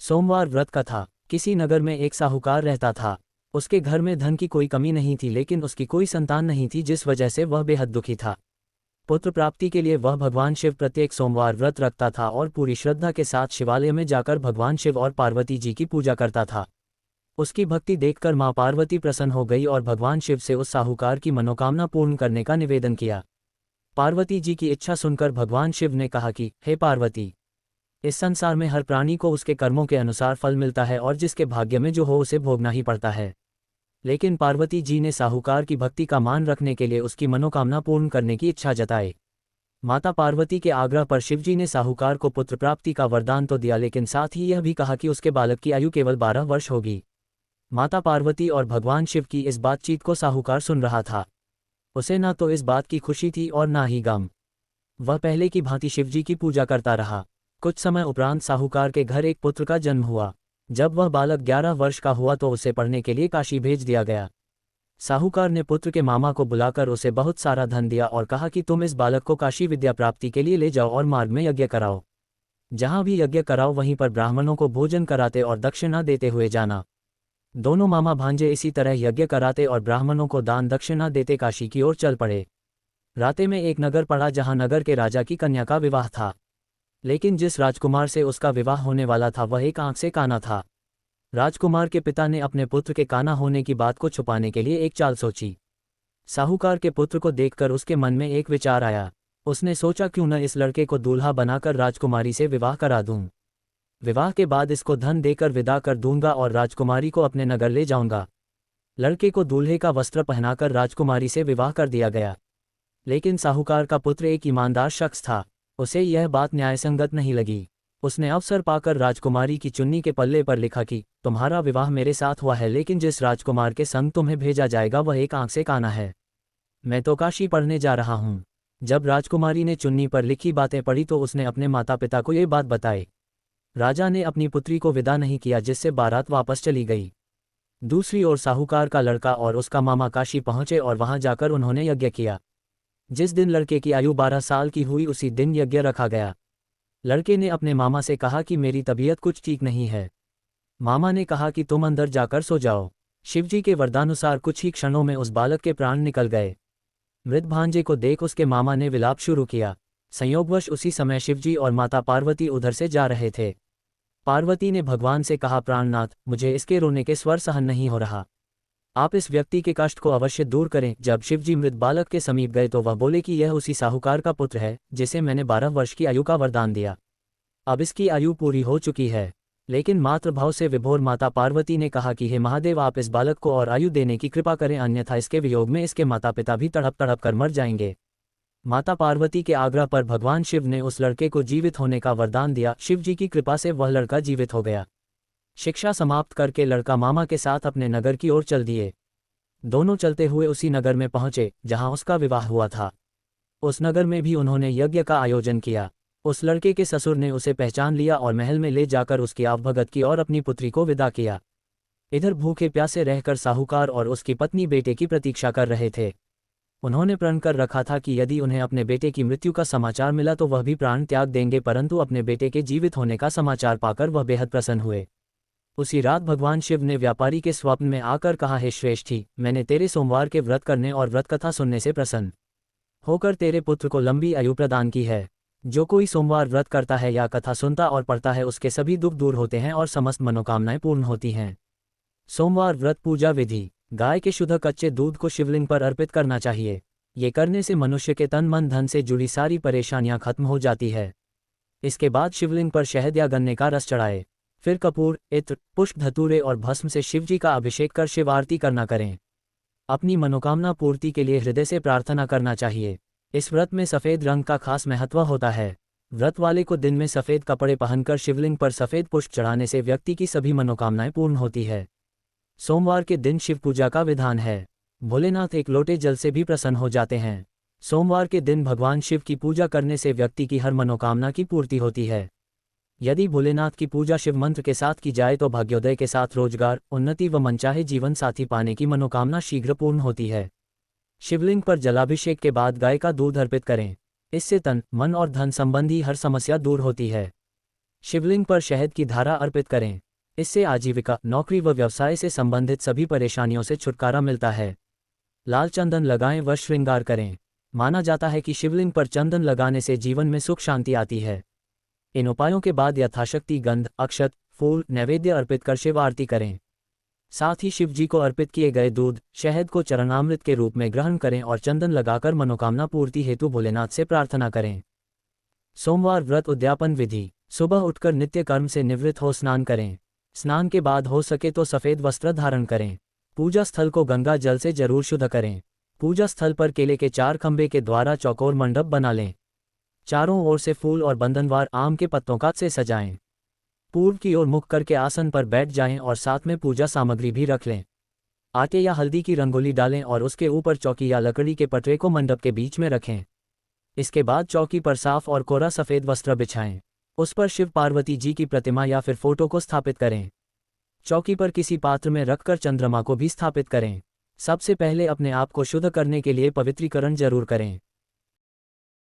सोमवार व्रत कथा। किसी नगर में एक साहूकार रहता था। उसके घर में धन की कोई कमी नहीं थी, लेकिन उसकी कोई संतान नहीं थी, जिस वजह से वह बेहद दुखी था। पुत्र प्राप्ति के लिए वह भगवान शिव प्रत्येक सोमवार व्रत रखता था और पूरी श्रद्धा के साथ शिवालय में जाकर भगवान शिव और पार्वती जी की पूजा करता था। उसकी भक्ति देखकर मां पार्वती प्रसन्न हो गई और भगवान शिव से उस साहूकार की मनोकामना पूर्ण करने का निवेदन किया। पार्वती जी की इच्छा सुनकर भगवान शिव ने कहा कि हे पार्वती, इस संसार में हर प्राणी को उसके कर्मों के अनुसार फल मिलता है और जिसके भाग्य में जो हो उसे भोगना ही पड़ता है। लेकिन पार्वती जी ने साहूकार की भक्ति का मान रखने के लिए उसकी मनोकामना पूर्ण करने की इच्छा जताई। माता पार्वती के आग्रह पर शिवजी ने साहूकार को पुत्र प्राप्ति का वरदान तो दिया, लेकिन साथ ही यह भी कहा कि उसके बालक की आयु केवल 12 वर्ष होगी। माता पार्वती और भगवान शिव की इस बातचीत को साहूकार सुन रहा था। उसे न तो इस बात की खुशी थी और न ही गम। वह पहले की भांति शिवजी की पूजा करता रहा। कुछ समय उपरांत साहूकार के घर एक पुत्र का जन्म हुआ। जब वह बालक 11 वर्ष का हुआ तो उसे पढ़ने के लिए काशी भेज दिया गया। साहूकार ने पुत्र के मामा को बुलाकर उसे बहुत सारा धन दिया और कहा कि तुम इस बालक को काशी विद्या प्राप्ति के लिए ले जाओ और मार्ग में यज्ञ कराओ। जहां भी यज्ञ कराओ वहीं पर ब्राह्मणों को भोजन कराते और दक्षिणा देते हुए जाना। दोनों मामा भांजे इसी तरह यज्ञ कराते और ब्राह्मणों को दान दक्षिणा देते काशी की ओर चल पड़े। राते में एक नगर पड़ा जहां नगर के राजा की कन्या का विवाह था, लेकिन जिस राजकुमार से उसका विवाह होने वाला था वह एक आंख से काना था। राजकुमार के पिता ने अपने पुत्र के काना होने की बात को छुपाने के लिए एक चाल सोची। साहूकार के पुत्र को देखकर उसके मन में एक विचार आया। उसने सोचा क्यों न इस लड़के को दूल्हा बनाकर राजकुमारी से विवाह करा दूं। विवाह के बाद इसको धन देकर विदा कर दूंगा और राजकुमारी को अपने नगर ले जाऊंगा। लड़के को दूल्हे का वस्त्र पहनाकर राजकुमारी से विवाह कर दिया गया। लेकिन साहूकार का पुत्र एक ईमानदार शख्स था। उसे यह बात न्यायसंगत नहीं लगी। उसने अवसर पाकर राजकुमारी की चुन्नी के पल्ले पर लिखा कि तुम्हारा विवाह मेरे साथ हुआ है, लेकिन जिस राजकुमार के संग तुम्हें भेजा जाएगा वह एक आंख से काना है। मैं तो काशी पढ़ने जा रहा हूँ। जब राजकुमारी ने चुन्नी पर लिखी बातें पढ़ी तो उसने अपने माता पिता को ये बात बताई। राजा ने अपनी पुत्री को विदा नहीं किया, जिससे बारात वापस चली गई। दूसरी ओर साहूकार का लड़का और उसका मामा काशी पहुंचे और वहां जाकर उन्होंने यज्ञ किया। जिस दिन लड़के की आयु 12 साल की हुई उसी दिन यज्ञ रखा गया। लड़के ने अपने मामा से कहा कि मेरी तबीयत कुछ ठीक नहीं है। मामा ने कहा कि तुम अंदर जाकर सो जाओ। शिवजी के वरदानुसार कुछ ही क्षणों में उस बालक के प्राण निकल गए। मृत भांजे को देख उसके मामा ने विलाप शुरू किया। संयोगवश उसी समय शिवजी और माता पार्वती उधर से जा रहे थे। पार्वती ने भगवान से कहा, प्राणनाथ, मुझे इसके रोने के स्वर सहन नहीं हो रहा। आप इस व्यक्ति के कष्ट को अवश्य दूर करें। जब शिवजी मृत बालक के समीप गए तो वह बोले कि यह उसी साहूकार का पुत्र है जिसे मैंने 12 वर्ष की आयु का वरदान दिया। अब इसकी आयु पूरी हो चुकी है। लेकिन मातृभाव से विभोर माता पार्वती ने कहा कि हे महादेव, आप इस बालक को और आयु देने की कृपा करें, अन्यथा इसके वियोग में इसके माता पिता भी तड़प तड़प कर मर जाएंगे। माता पार्वती के आग्रह पर भगवान शिव ने उस लड़के को जीवित होने का वरदान दिया। शिवजी की कृपा से वह लड़का जीवित हो गया। शिक्षा समाप्त करके लड़का मामा के साथ अपने नगर की ओर चल दिए। दोनों चलते हुए उसी नगर में पहुंचे जहां उसका विवाह हुआ था। उस नगर में भी उन्होंने यज्ञ का आयोजन किया। उस लड़के के ससुर ने उसे पहचान लिया और महल में ले जाकर उसकी आवभगत की और अपनी पुत्री को विदा किया। इधर भूखे प्यासे रहकर साहूकार और उसकी पत्नी बेटे की प्रतीक्षा कर रहे थे। उन्होंने प्रण कर रखा था कि यदि उन्हें अपने बेटे की मृत्यु का समाचार मिला तो वह भी प्राण त्याग देंगे, परंतु अपने बेटे के जीवित होने का समाचार पाकर वह बेहद प्रसन्न हुए। उसी रात भगवान शिव ने व्यापारी के स्वप्न में आकर कहा, हे श्रेष्ठी, मैंने तेरे सोमवार के व्रत करने और व्रत कथा सुनने से प्रसन्न होकर तेरे पुत्र को लंबी आयु प्रदान की है। जो कोई सोमवार व्रत करता है या कथा सुनता और पढ़ता है उसके सभी दुख दूर होते हैं और समस्त मनोकामनाएं पूर्ण होती हैं। सोमवार व्रत पूजा विधि। गाय के शुद्ध कच्चे दूध को शिवलिंग पर अर्पित करना चाहिए। ये करने से मनुष्य के तन मन धन से जुड़ी सारी परेशानियां खत्म हो जाती है। इसके बाद शिवलिंग पर शहद या गन्ने का रस चढ़ाए। फिर कपूर, इत्र, पुष्प, धतूरे और भस्म से शिवजी का अभिषेक कर शिव आरती करना करें। अपनी मनोकामना पूर्ति के लिए हृदय से प्रार्थना करना चाहिए। इस व्रत में सफ़ेद रंग का खास महत्व होता है। व्रत वाले को दिन में सफ़ेद कपड़े पहनकर शिवलिंग पर सफ़ेद पुष्प चढ़ाने से व्यक्ति की सभी मनोकामनाएं पूर्ण होती है। सोमवार के दिन शिव पूजा का विधान है। भोलेनाथ एक लोटे जल से भी प्रसन्न हो जाते हैं। सोमवार के दिन भगवान शिव की पूजा करने से व्यक्ति की हर मनोकामना की पूर्ति होती है। यदि भोलेनाथ की पूजा शिव मंत्र के साथ की जाए तो भाग्योदय के साथ रोजगार, उन्नति व मनचाहे जीवन साथी पाने की मनोकामना शीघ्र पूर्ण होती है। शिवलिंग पर जलाभिषेक के बाद गाय का दूध अर्पित करें। इससे तन, मन और धन संबंधी हर समस्या दूर होती है। शिवलिंग पर शहद की धारा अर्पित करें। इससे आजीविका, नौकरी व व्यवसाय से संबंधित सभी परेशानियों से छुटकारा मिलता है। लाल चंदन लगाएं व श्रृंगार करें। माना जाता है कि शिवलिंग पर चंदन लगाने से जीवन में सुख शांति आती है। इन उपायों के बाद यथाशक्ति गंध, अक्षत, फूल, नैवेद्य अर्पित कर शिव आरती करें। साथ ही शिव जी को अर्पित किए गए दूध, शहद को चरणामृत के रूप में ग्रहण करें और चंदन लगाकर मनोकामना पूर्ति हेतु भोलेनाथ से प्रार्थना करें। सोमवार व्रत उद्यापन विधि। सुबह उठकर नित्य कर्म से निवृत्त हो स्नान करें। स्नान के बाद हो सके तो सफ़ेद वस्त्र धारण करें। पूजा स्थल को गंगा जल से जरूर शुद्ध करें। पूजा स्थल पर केले के 4 खंभे के द्वारा चौकोर मंडप बना लें। चारों ओर से फूल और बंधनवार आम के पत्तों का से सजाएं। पूर्व की ओर मुख करके आसन पर बैठ जाएं और साथ में पूजा सामग्री भी रख लें। आटे या हल्दी की रंगोली डालें और उसके ऊपर चौकी या लकड़ी के पटरे को मंडप के बीच में रखें। इसके बाद चौकी पर साफ और कोरा सफ़ेद वस्त्र बिछाएं। उस पर शिव पार्वती जी की प्रतिमा या फिर फोटो को स्थापित करें। चौकी पर किसी पात्र में रखकर चंद्रमा को भी स्थापित करें। सबसे पहले अपने आप को शुद्ध करने के लिए पवित्रीकरण जरूर करें।